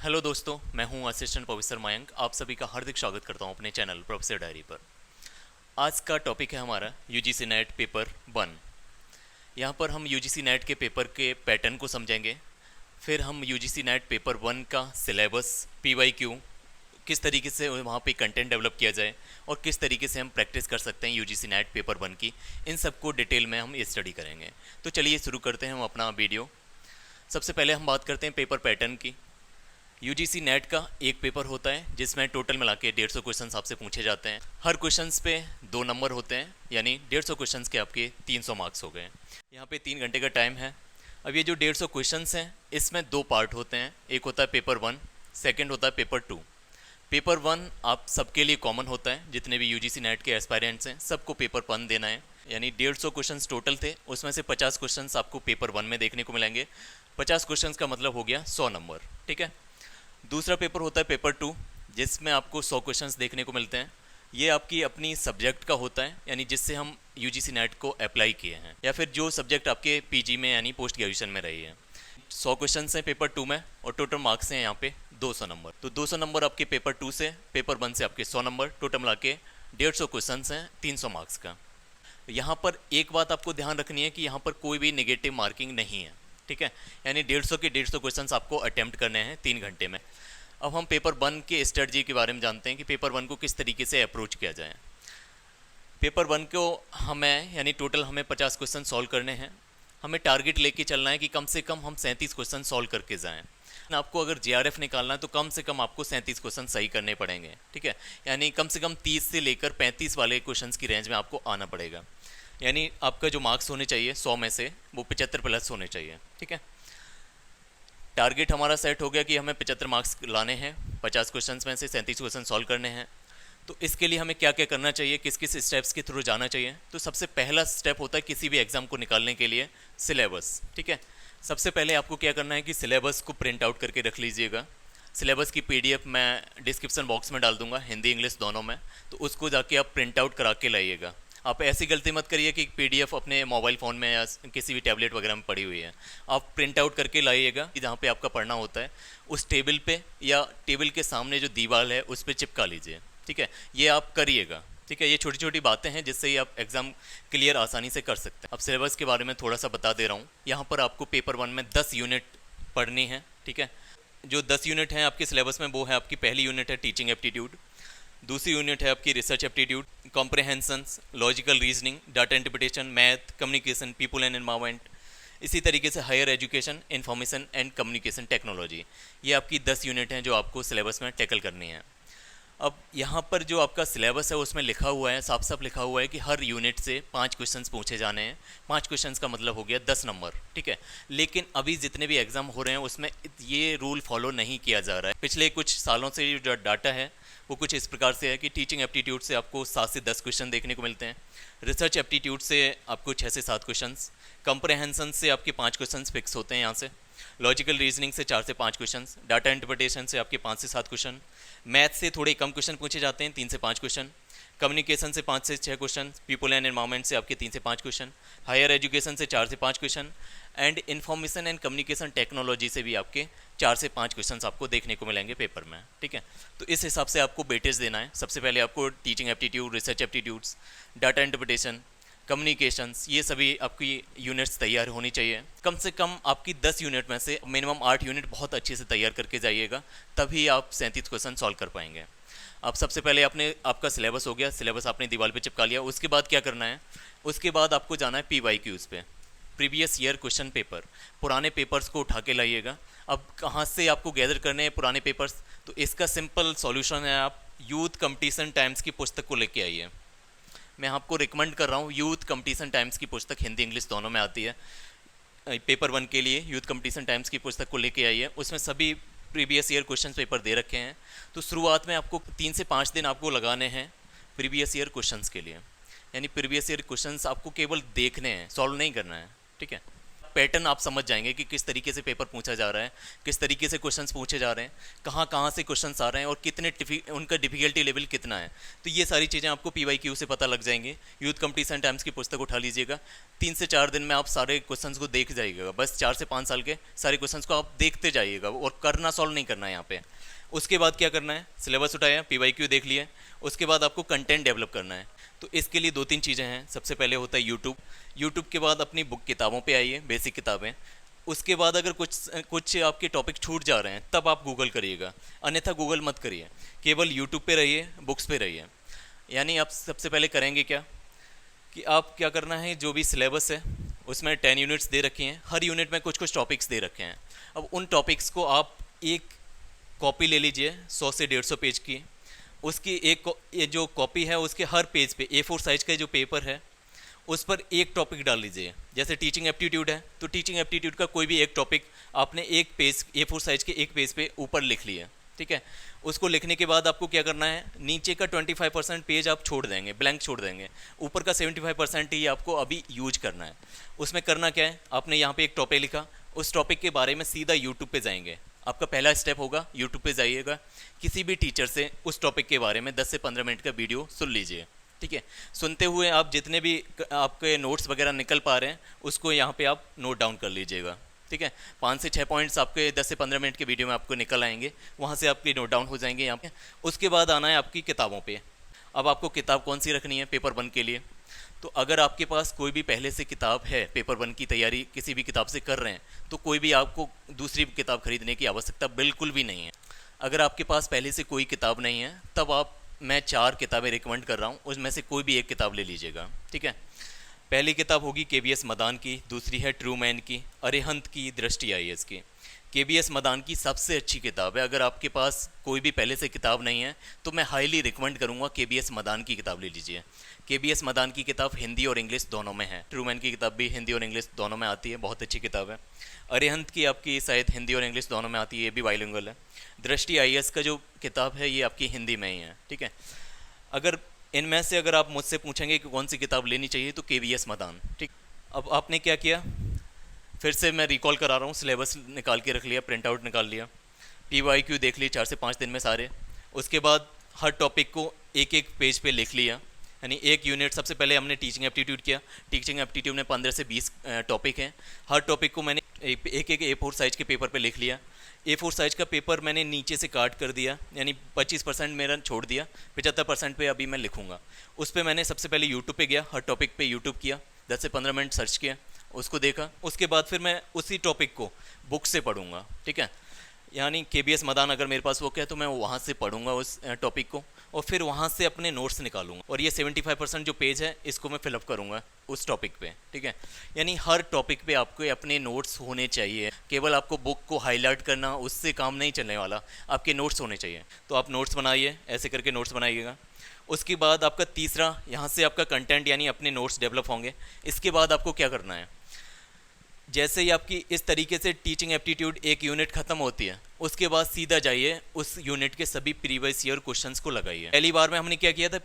Hello दोस्तों, मैं हूं असिस्टेंट प्रोफेसर मयंक। आप सभी का हार्दिक स्वागत करता हूं अपने चैनल प्रोफेसर डायरी पर। आज का टॉपिक है हमारा यूजीसी नेट पेपर 1। यहां पर हम यूजीसी नेट के पेपर के पैटर्न को समझेंगे। फिर हम यूजीसी नेट पेपर 1 का सिलेबस, पीवाईक्यू, किस तरीके से वहाँ पे कंटेंट डेवलप किया जाए और किस तरीके से हम प्रैक्टिस कर सकते हैं यूजीसी नेट पेपर 1 की, इन सबको डिटेल में हम स्टडी करेंगे। तो चलिए शुरू करते हैं हम अपना वीडियो। सबसे पहले हम बात करते हैं पेपर पैटर्न की। यूजीसी नेट का एक पेपर होता है जिसमें टोटल मिला के 150 क्वेश्चन आपसे पूछे जाते हैं। हर क्वेश्चन पे 2 नंबर होते हैं, यानी 150 क्वेश्चन के आपके 300 मार्क्स हो गए। यहाँ पे 3 घंटे का टाइम है। अब ये जो 150 क्वेश्चन हैं इसमें 2 पार्ट होते हैं। एक होता है पेपर 1, सेकेंड होता है पेपर 2। पेपर 1 आप सबके लिए कॉमन होता है, जितने भी यूजीसी नेट के एस्पायरेंट्स हैं सबको पेपर 1 देना है। यानी 150 क्वेश्चन टोटल थे, उसमें से 50 क्वेश्चन आपको पेपर 1 में देखने को मिलेंगे। 50 क्वेश्चन का मतलब हो गया 100 नंबर, ठीक है। दूसरा पेपर होता है पेपर 2, जिसमें आपको 100 क्वेश्चंस देखने को मिलते हैं। ये आपकी अपनी सब्जेक्ट का होता है, यानी जिससे हम यूजीसी नेट को अप्लाई किए हैं, या फिर जो सब्जेक्ट आपके पीजी में यानी पोस्ट ग्रेजुएशन में रही है। 100 क्वेश्चंस हैं पेपर 2 में और टोटल मार्क्स हैं यहाँ पे 200 नंबर। तो 200 नंबर आपके पेपर 2 से, पेपर 1 से आपके 100 नंबर, टोटल मिला के 150 क्वेश्चन हैं 300 मार्क्स का। यहाँ पर एक बात आपको ध्यान रखनी है कि यहाँ पर कोई भी नेगेटिव मार्किंग नहीं है, ठीक है। यानी 150 के 150 क्वेश्चंस आपको अटेम्प्ट करने हैं 3 घंटे में। अब हम पेपर 1 के स्ट्रेटजी के बारे में जानते हैं कि पेपर 1 को किस तरीके से अप्रोच किया जाए। पेपर 1 को यानी टोटल हमें 50 क्वेश्चन सॉल्व करने हैं। हमें टारगेट लेके चलना है कि कम से कम हम 37 क्वेश्चन सॉल्व करके जाएं। आपको अगर जीआरएफ निकालना है तो कम से कम आपको 37 क्वेश्चन सही करने पड़ेंगे, ठीक है। यानी कम से कम 30 से लेकर 35 वाले क्वेश्चंस की रेंज में आपको आना पड़ेगा। यानी आपका जो मार्क्स होने चाहिए 100 में से वो 75 प्लस होने चाहिए, ठीक है। टारगेट हमारा सेट हो गया कि हमें 75 मार्क्स लाने हैं, 50 क्वेश्चन में से 37 क्वेश्चन सॉल्व करने हैं। तो इसके लिए हमें क्या क्या करना चाहिए, किस किस स्टेप्स के थ्रू जाना चाहिए। तो सबसे पहला स्टेप होता है किसी भी एग्जाम को निकालने के लिए सिलेबस, ठीक है। सबसे पहले आपको क्या करना है कि सिलेबस को प्रिंट आउट करके रख लीजिएगा। सिलेबस की पीडीएफ मैं डिस्क्रिप्शन बॉक्स में डाल दूंगा, हिंदी इंग्लिश दोनों में, तो उसको जाके आप प्रिंट आउट करा के लाइएगा। आप ऐसी गलती मत करिए कि पीडीएफ अपने मोबाइल फ़ोन में या किसी भी टैबलेट वगैरह में पड़ी हुई है। आप प्रिंट आउट करके लाइएगा, जहाँ पे आपका पढ़ना होता है उस टेबल पे या टेबल के सामने जो दीवार है उस पर चिपका लीजिए, ठीक है। ये आप करिएगा, ठीक है। ये छोटी छोटी बातें हैं जिससे ही आप एग्ज़ाम क्लियर आसानी से कर सकते हैं। अब सिलेबस के बारे में थोड़ा सा बता दे रहा हूँ। यहाँ पर आपको पेपर 1 में 10 यूनिट पढ़नी है, ठीक है। जो 10 यूनिट हैं आपके सिलेबस में, वो है आपकी पहली यूनिट है टीचिंग एप्टीट्यूड, दूसरी यूनिट है आपकी research aptitude, comprehensions, logical reasoning, data interpretation, math, communication, people and environment. इसी तरीके से higher education, information and communication technology. ये आपकी 10 यूनिट हैं जो आपको सिलेबस में टैकल करनी है। अब यहाँ पर जो आपका सिलेबस है उसमें लिखा हुआ है, साफ साफ लिखा हुआ है कि हर यूनिट से 5 क्वेश्चंस पूछे जाने हैं। 5 क्वेश्चंस का मतलब हो गया 10 नंबर, ठीक है। लेकिन अभी जितने भी एग्ज़ाम हो रहे हैं उसमें ये रूल फॉलो नहीं किया जा रहा है। पिछले कुछ सालों से जो डाटा है वो कुछ इस प्रकार से है कि टीचिंग एप्टीट्यूड से आपको 7 से 10 क्वेश्चन देखने को मिलते हैं, रिसर्च एप्टीट्यूड से आपको 6 से 7 क्वेश्चन, कॉम्प्रहेंशन से आपके 5 क्वेश्चन फिक्स होते हैं यहाँ से, लॉजिकल रीजनिंग से 4 से 5 क्वेश्चन, डाटा इंटरप्रिटेशन से आपके 5 से 7 क्वेश्चन, मैथ से थोड़े कम क्वेश्चन पूछे जाते हैं 3 से 5 क्वेश्चन, कम्युनिकेशन से 5 से 6 क्वेश्चन, पीपल एंड एनवायरनमेंट से आपके 3 से 5 क्वेश्चन, हायर एजुकेशन से 4 से 5 question and information and communication technology से भी आपके 4 से 5 क्वेश्चन आपको देखने को मिलेंगे पेपर में, ठीक है। तो इस हिसाब से आपको वेटेज देना है। सबसे पहले आपको teaching aptitude, research aptitudes, data interpretation, communications, ये सभी आपकी यूनिट्स तैयार होनी चाहिए। कम से कम आपकी 10 यूनिट में से मिनिमम 8 यूनिट बहुत अच्छे से तैयार करके जाइएगा, तभी आप 37 क्वेश्चन सॉल्व कर पाएंगे। अब सबसे पहले आपका सिलेबस हो गया, सिलेबस आपने दीवार पे चिपका लिया। उसके बाद क्या करना है, उसके बाद आपको जाना है पीवाईक्यूज़ पे, प्रीवियस ईयर क्वेश्चन पेपर। पुराने पेपर्स को उठा के लाइएगा। अब कहाँ से आपको गैदर करने हैं पुराने पेपर्स, तो इसका सिंपल सॉल्यूशन है, आप यूथ कंपटीशन टाइम्स की पुस्तक को लेके आइए। मैं आपको रिकमेंड कर रहा हूँ, यूथ कंपटीशन टाइम्स की पुस्तक हिंदी इंग्लिश दोनों में आती है। पेपर 1 के लिए यूथ कंपटीशन टाइम्स की पुस्तक को लेके आइए, उसमें सभी प्रीवियस ईयर क्वेश्चन पेपर दे रखे हैं। तो शुरुआत में आपको 3 से 5 दिन आपको लगाने हैं प्रीवियस ईयर क्वेश्चंस के लिए। यानी प्रीवियस ईयर क्वेश्चंस आपको केवल देखने हैं, सॉल्व नहीं करना है, ठीक है। पैटर्न आप समझ जाएंगे कि किस तरीके से पेपर पूछा जा रहा है, किस तरीके से क्वेश्चंस पूछे जा रहे हैं, कहाँ कहाँ से क्वेश्चंस आ रहे हैं और कितने उनका डिफिकल्टी लेवल कितना है। तो ये सारी चीज़ें आपको PYQ से पता लग जाएंगी। यूथ कंपटीशन टाइम्स की पुस्तक उठा लीजिएगा, 3 से 4 दिन में आप सारे क्वेश्चंस को देख जाइएगा। बस 4 से 5 साल के सारे क्वेश्चंस को आप देखते जाइएगा और करना सॉल्व नहीं करना है यहाँ पे। उसके बाद क्या करना है, सिलेबस उठाया, PYQ देख लिया, उसके बाद आपको कंटेंट डेवलप करना है। तो इसके लिए 2-3 चीज़ें हैं। सबसे पहले होता है यूट्यूब के बाद अपनी बुक किताबों पे आइए, बेसिक किताबें। उसके बाद अगर कुछ आपके टॉपिक छूट जा रहे हैं तब आप गूगल करिएगा, अन्यथा गूगल मत करिए, केवल यूट्यूब पे रहिए, बुक्स पे रहिए। यानी आप सबसे पहले करेंगे क्या कि आप क्या करना है, जो भी सिलेबस है उसमें 10 यूनिट्स दे रखे हैं, हर यूनिट में कुछ कुछ टॉपिक्स दे रखे हैं। अब उन टॉपिक्स को आप एक कॉपी ले लीजिए 100 से 150 पेज की। उसकी ये जो कॉपी है उसके हर पेज पे A4 साइज का जो पेपर है उस पर एक टॉपिक डाल लीजिए। जैसे टीचिंग एप्टीट्यूड है तो टीचिंग एप्टीट्यूड का कोई भी एक टॉपिक आपने एक पेज A4 साइज के एक पेज पे ऊपर लिख लिया, ठीक है। उसको लिखने के बाद आपको क्या करना है, नीचे का 25% पेज आप छोड़ देंगे, ब्लैंक छोड़ देंगे, यूपर का 75% ही आपको अभी यूज करना है। उसमें करना क्या है, आपने यहाँ पे एक टॉपिक लिखा, उस टॉपिक के बारे में सीधा यूट्यूब पे जाएंगे। आपका पहला स्टेप होगा, यूट्यूब पे जाइएगा, किसी भी टीचर से उस टॉपिक के बारे में 10 से 15 मिनट का वीडियो सुन लीजिए, ठीक है। सुनते हुए आप जितने भी आपके नोट्स वगैरह निकल पा रहे हैं उसको यहाँ पे आप नोट डाउन कर लीजिएगा, ठीक है। 5 से 6 पॉइंट्स आपके 10 से 15 मिनट के वीडियो में आपको निकल आएंगे, वहाँ से आपके नोट डाउन हो जाएंगे यहाँ पे। उसके बाद आना है आपकी किताबों पे। अब आपको किताब कौन सी रखनी है पेपर 1 के लिए, तो अगर आपके पास कोई भी पहले से किताब है, पेपर 1 की तैयारी किसी भी किताब से कर रहे हैं, तो कोई भी आपको दूसरी किताब खरीदने की आवश्यकता बिल्कुल भी नहीं है। अगर आपके पास पहले से कोई किताब नहीं है तब मैं 4 किताबें रिकमेंड कर रहा हूँ, उसमें से कोई भी एक किताब ले लीजिएगा, ठीक है। पहली किताब होगी KBS मदान की, दूसरी है ट्रूमैन की, अरिहंत की, दृष्टि IAS की। KBS मदान की सबसे अच्छी किताब है। अगर आपके पास कोई भी पहले से किताब नहीं है तो मैं हाईली रिकमेंड करूँगा KBS मदान की किताब ले लीजिए। KBS मदान की किताब हिंदी और इंग्लिश दोनों में है, ट्रूमैन की किताब भी हिंदी और इंग्लिश दोनों में आती है, बहुत अच्छी किताब है। अरिहंत की आपकी शायद हिंदी और इंग्लिश दोनों में आती है, ये भी बाइलिंगुअल है। दृष्टि IAS का जो किताब है ये आपकी हिंदी में ही है, ठीक है। अगर इनमें से अगर आप मुझसे पूछेंगे कि कौन सी किताब लेनी चाहिए तो KBS मदान, ठीक। अब आपने क्या किया, फिर से मैं रिकॉल करा रहा हूँ, सिलेबस निकाल के रख लिया, प्रिंट आउट निकाल लिया, PYQ देख ली 4 से 5 दिन में सारे। उसके बाद हर टॉपिक को एक एक पेज पे लिख लिया, यानी एक यूनिट। सबसे पहले हमने टीचिंग एप्टीट्यूड किया, टीचिंग एप्टीट्यूड में 15 से 20 टॉपिक हैं, हर टॉपिक को मैंने एक एक A4 साइज के पेपर पे लिख लिया। A4 साइज का पेपर मैंने नीचे से काट कर दिया, यानी 25% मेरा छोड़ दिया, 75% पे अभी मैं लिखूंगा। उस पर मैंने सबसे पहले यूट्यूब पे गया, हर टॉपिक पे यूट्यूब किया, 10 से 15 मिनट सर्च किया, उसको देखा। उसके बाद फिर मैं उसी टॉपिक को बुक से पढ़ूंगा, ठीक है। यानी KBS मदान अगर मेरे पास वो क्या तो मैं वहाँ से पढ़ूंगा उस टॉपिक को और फिर वहाँ से अपने नोट्स निकालूंगा और ये 75% जो पेज है इसको मैं फिलअप करूँगा उस टॉपिक पे, ठीक है। यानी हर टॉपिक पे आपको अपने नोट्स होने चाहिए, केवल आपको बुक को हाईलाइट करना उससे काम नहीं चलने वाला, आपके नोट्स होने चाहिए। तो आप नोट्स बनाइए, ऐसे करके नोट्स बनाइएगा। उसके बाद आपका तीसरा, यहाँ से आपका कंटेंट यानी अपने नोट्स डेवलप होंगे। इसके बाद आपको क्या करना है, जैसे ही आपकी इस तरीके से टीचिंग एप्टीट्यूड एक यूनिट खत्म होती है उसके बाद सीधा जाइए उस यूनिट के सभी प्रीवियस ईयर क्वेश्चंस को लगाइए। पहली बार में हमने क्या किया था,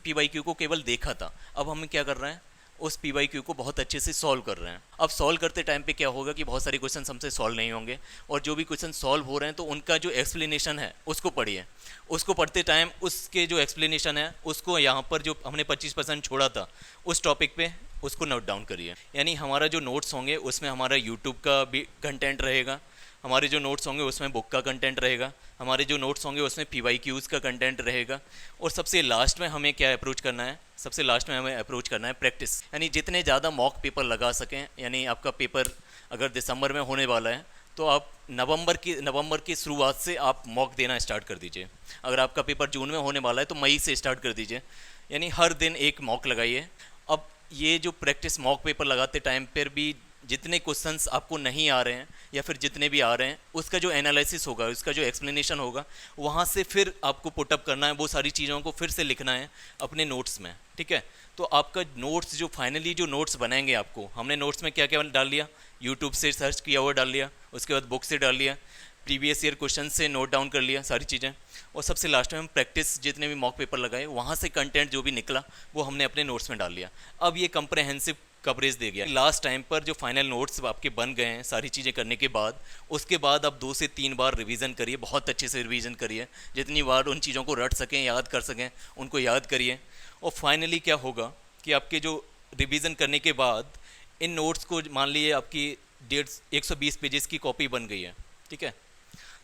PYQ को केवल देखा था, अब हम क्या कर रहे हैं, उस PYQ को बहुत अच्छे से सॉल्व कर रहे हैं। अब सॉल्व करते टाइम पे क्या होगा कि बहुत सारे क्वेश्चन हमसे सॉल्व नहीं होंगे और जो भी क्वेश्चन सॉल्व हो रहे हैं तो उनका जो एक्सप्लेनेशन है उसको पढ़िए। उसको पढ़ते टाइम उसके जो एक्सप्लेनेशन है उसको यहाँ पर जो हमने 25% छोड़ा था उस टॉपिक पे उसको नोट डाउन करिए। यानी हमारा जो नोट्स होंगे उसमें हमारा यूट्यूब का भी कंटेंट रहेगा, हमारे जो नोट्स होंगे उसमें बुक का कंटेंट रहेगा, हमारे जो नोट्स होंगे उसमें PYQs का कंटेंट रहेगा। और सबसे लास्ट में हमें क्या अप्रोच करना है, सबसे लास्ट में हमें अप्रोच करना है प्रैक्टिस, यानी जितने ज़्यादा मॉक पेपर लगा सकें। यानी आपका पेपर अगर दिसंबर में होने वाला है तो आप नवंबर की शुरुआत से आप मॉक देना स्टार्ट कर दीजिए। अगर आपका पेपर जून में होने वाला है तो मई से स्टार्ट कर दीजिए, यानी हर दिन एक मॉक लगाइए। अब ये जो प्रैक्टिस मॉक पेपर लगाते टाइम पर भी जितने क्वेश्चंस आपको नहीं आ रहे हैं या फिर जितने भी आ रहे हैं उसका जो एनालिसिस होगा, उसका जो एक्सप्लेनेशन होगा, वहाँ से फिर आपको पुटअप करना है, वो सारी चीज़ों को फिर से लिखना है अपने नोट्स में, ठीक है। तो आपका नोट्स जो फाइनली जो नोट्स बनाएंगे आपको, हमने नोट्स में क्या क्या डाल लिया, यूट्यूब से सर्च किया हुआ डाल लिया, उसके बाद बुक से डाल लिया, प्रीवियस ईयर क्वेश्चन से नोट डाउन कर लिया सारी चीज़ें, और सबसे लास्ट में हम प्रैक्टिस जितने भी मॉक पेपर लगाए वहाँ से कंटेंट जो भी निकला वो हमने अपने नोट्स में डाल लिया। अब ये कंप्रहेंसिव कवरेज दे गया। लास्ट टाइम पर जो फाइनल नोट्स आपके बन गए हैं सारी चीज़ें करने के बाद, उसके बाद आप 2 से 3 बार रिवीजन करिए, बहुत अच्छे से रिवीजन करिए, जितनी बार उन चीज़ों को रट सकें, याद कर सकें, उनको याद करिए। और फाइनली क्या होगा कि आपके जो रिवीजन करने के बाद इन नोट्स को, मान लीजिए आपकी 120 पेजेस की कॉपी बन गई है, ठीक है,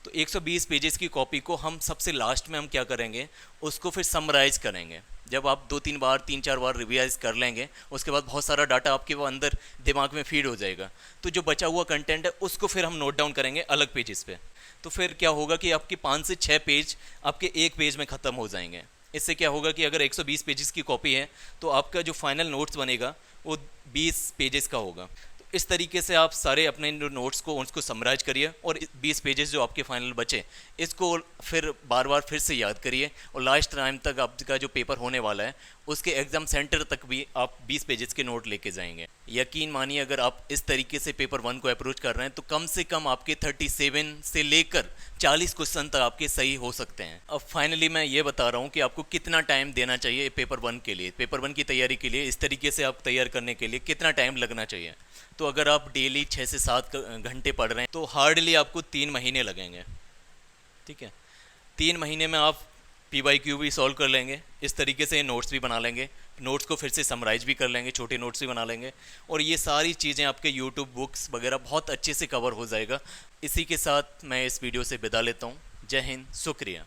तो 120 पेजेस की कॉपी को हम सबसे लास्ट में हम क्या करेंगे, उसको फिर समराइज करेंगे। जब आप 2-3 बार 3-4 बार रिवाइज कर लेंगे, उसके बाद बहुत सारा डाटा आपके वो अंदर दिमाग में फीड हो जाएगा, तो जो बचा हुआ कंटेंट है उसको फिर हम नोट डाउन करेंगे अलग पेजेस पे। तो फिर क्या होगा कि आपके 5 से 6 पेज आपके एक पेज में ख़त्म हो जाएंगे। इससे क्या होगा कि अगर 120 पेजेस की कॉपी है तो आपका जो फाइनल नोट्स बनेगा वो 20 पेजेस का होगा। तो इस तरीके से आप सारे अपने जो नोट्स को उसको समराइज करिए और 20 पेजेस जो आपके फाइनल बचे इसको फिर बार बार फिर से याद करिए, और लास्ट टाइम तक आपका जो पेपर होने वाला है उसके एग्ज़ाम सेंटर तक भी आप 20 पेजेस के नोट लेके जाएंगे। यकीन मानिए अगर आप इस तरीके से पेपर 1 को अप्रोच कर रहे हैं तो कम से कम आपके 37 से लेकर 40 क्वेश्चन तक आपके सही हो सकते हैं। अब फाइनली मैं ये बता रहा हूँ कि आपको कितना टाइम देना चाहिए पेपर 1 के लिए, पेपर 1 की तैयारी के लिए, इस तरीके से आप तैयार करने के लिए कितना टाइम लगना चाहिए। तो अगर आप डेली 6 से 7 घंटे पढ़ रहे हैं तो हार्डली आपको 3 महीने लगेंगे, ठीक है। 3 महीने में आप PYQ भी सॉल्व कर लेंगे, इस तरीके से नोट्स भी बना लेंगे, नोट्स को फिर से समराइज भी कर लेंगे, छोटे नोट्स भी बना लेंगे, और ये सारी चीज़ें आपके YouTube बुक्स वगैरह बहुत अच्छे से कवर हो जाएगा। इसी के साथ मैं इस वीडियो से विदा लेता हूँ। जय हिंद, शुक्रिया।